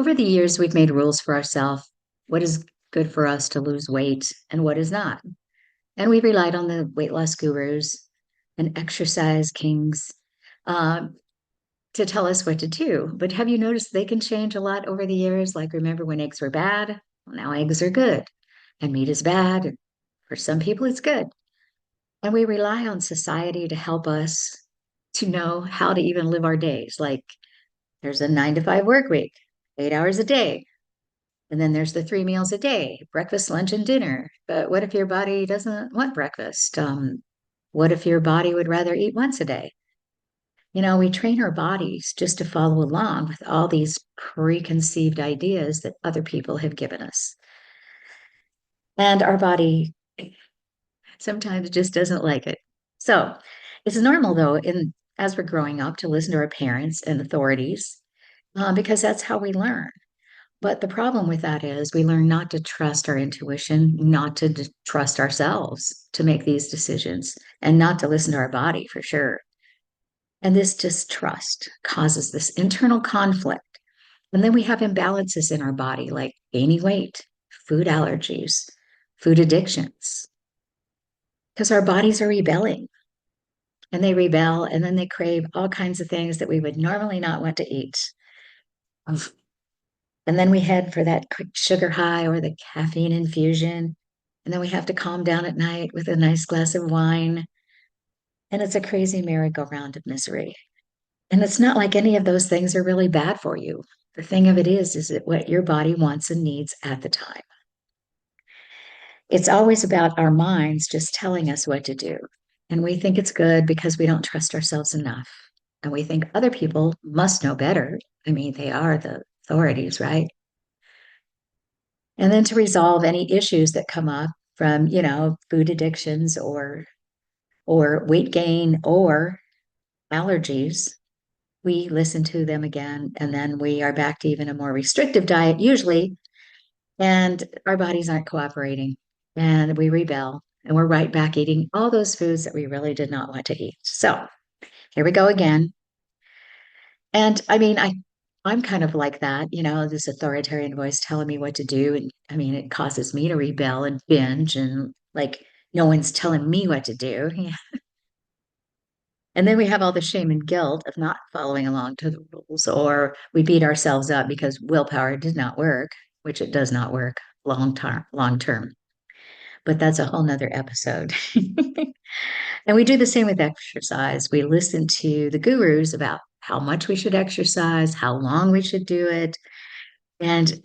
Over the years, we've made rules for ourselves, what is good for us to lose weight and what is not. And we relied on the weight loss gurus and exercise kings uh, to tell us what to do. But have you noticed they can change a lot over the years? Like, remember when eggs were bad? Well, now eggs are good, and meat is bad. And for some people, it's good. And we rely on society to help us to know how to even live our days. Like, there's a 9 to 5 work week, 8 hours a day. And then there's the 3 meals a day, breakfast, lunch, and dinner. But what if your body doesn't want breakfast? What if your body would rather eat once a day? We train our bodies just to follow along with all these preconceived ideas that other people have given us. And our body sometimes just doesn't like it. So it's normal, though, as we're growing up to listen to our parents and authorities, because that's how we learn. But the problem with that is we learn not to trust our intuition, not to trust ourselves to make these decisions, and not to listen to our body for sure. And this distrust causes this internal conflict. And then we have imbalances in our body, like gaining weight, food allergies, food addictions, because our bodies are rebelling and they rebel and then they crave all kinds of things that we would normally not want to eat. And then we head for that quick sugar high or the caffeine infusion. And then we have to calm down at night with a nice glass of wine. And it's a crazy merry-go-round of misery. And it's not like any of those things are really bad for you. The thing of it is it what your body wants and needs at the time. It's always about our minds just telling us what to do. And we think it's good because we don't trust ourselves enough. And we think other people must know better. I mean, they are the authorities, right? And then to resolve any issues that come up from, food addictions or weight gain or allergies, we listen to them again, and then we are back to even a more restrictive diet usually, and our bodies aren't cooperating, and we rebel, and we're right back eating all those foods that we really did not want to eat. So here we go again. And I mean, I'm kind of like that, this authoritarian voice telling me what to do. And I mean, it causes me to rebel and binge and like no one's telling me what to do. Yeah. And then we have all the shame and guilt of not following along to the rules, or we beat ourselves up because willpower did not work, which it does not work long term. But that's a whole nother episode. And we do the same with exercise. We listen to the gurus about how much we should exercise, how long we should do it, and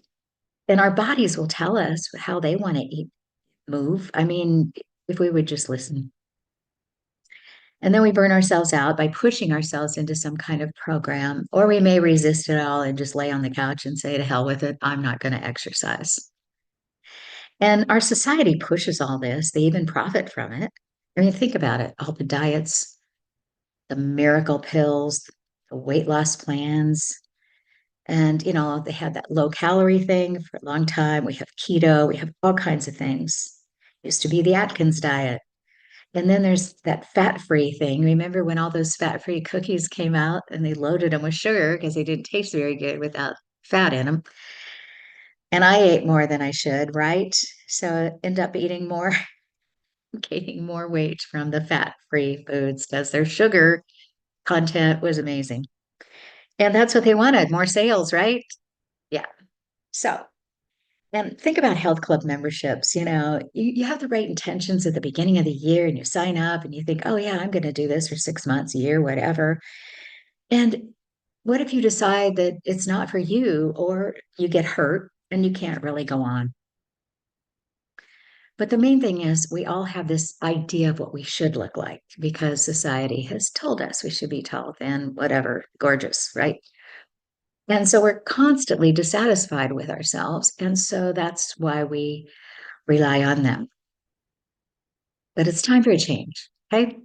our bodies will tell us how they want to eat, move. I mean, if we would just listen. And then we burn ourselves out by pushing ourselves into some kind of program, or we may resist it all and just lay on the couch and say, to hell with it, I'm not going to exercise. And our society pushes all this, they even profit from it. I mean, think about it, all the diets, the miracle pills, the weight loss plans. And, they had that low calorie thing for a long time. We have keto, we have all kinds of things. Used to be the Atkins diet. And then there's that fat free thing. Remember when all those fat free cookies came out and they loaded them with sugar because they didn't taste very good without fat in them? And I ate more than I should, right? So I end up eating more, gaining more weight from the fat free foods because their sugar content was amazing. And that's what they wanted, more sales, right? Yeah. So, and think about health club memberships. You have the right intentions at the beginning of the year and you sign up and you think, oh, yeah, I'm going to do this for 6 months, a year, whatever. And what if you decide that it's not for you or you get hurt and you can't really go on? But the main thing is, we all have this idea of what we should look like because society has told us we should be tall, thin, whatever, gorgeous, right? And so we're constantly dissatisfied with ourselves. And so that's why we rely on them. But it's time for a change. Okay.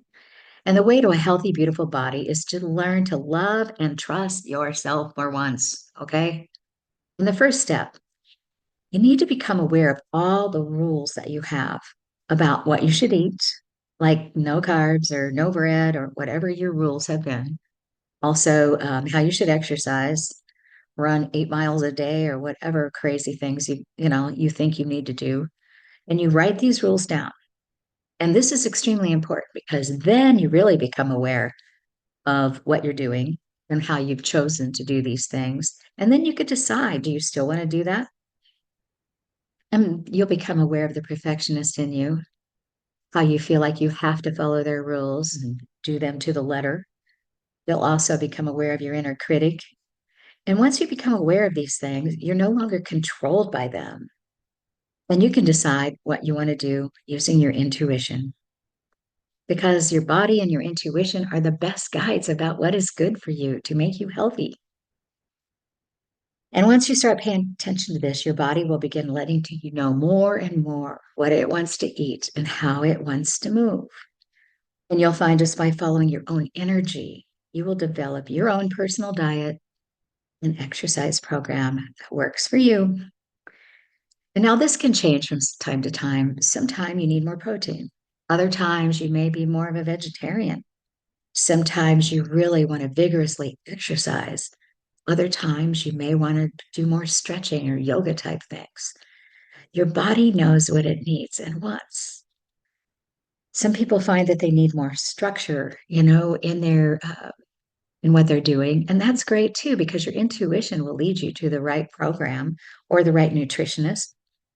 And the way to a healthy, beautiful body is to learn to love and trust yourself for once. Okay. And the first step, you need to become aware of all the rules that you have about what you should eat, like no carbs or no bread or whatever your rules have been. Also, how you should exercise, run 8 miles a day or whatever crazy things you think you need to do. And you write these rules down. And this is extremely important because then you really become aware of what you're doing and how you've chosen to do these things. And then you could decide, do you still want to do that? And you'll become aware of the perfectionist in you, how you feel like you have to follow their rules and do them to the letter. You'll also become aware of your inner critic. And once you become aware of these things, you're no longer controlled by them. And you can decide what you want to do using your intuition because your body and your intuition are the best guides about what is good for you to make you healthy. And once you start paying attention to this, your body will begin letting you know more and more what it wants to eat and how it wants to move. And you'll find just by following your own energy, you will develop your own personal diet and exercise program that works for you. And now this can change from time to time. Sometime you need more protein. Other times you may be more of a vegetarian. Sometimes you really want to vigorously exercise. Other times you may want to do more stretching or yoga type things. Your body knows what it needs and wants. Some people find that they need more structure, in their in what they're doing, and that's great too because your intuition will lead you to the right program or the right nutritionist,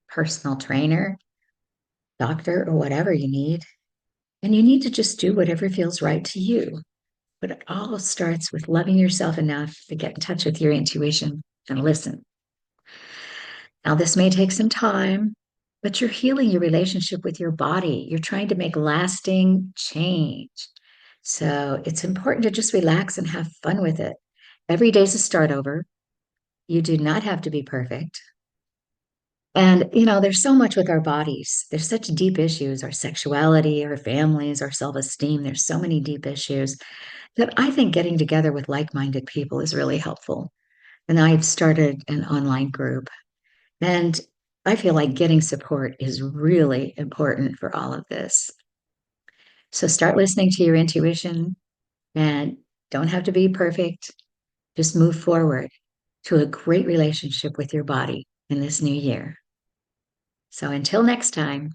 personal trainer, doctor, or whatever you need. And you need to just do whatever feels right to you. But it all starts with loving yourself enough to get in touch with your intuition and listen. Now, this may take some time, but you're healing your relationship with your body. You're trying to make lasting change. So it's important to just relax and have fun with it. Every day's a start over. You do not have to be perfect. And, there's so much with our bodies. There's such deep issues, our sexuality, our families, our self esteem. There's so many deep issues that I think getting together with like minded people is really helpful. And I've started an online group, and I feel like getting support is really important for all of this. So start listening to your intuition and don't have to be perfect. Just move forward to a great relationship with your body in this new year. So until next time.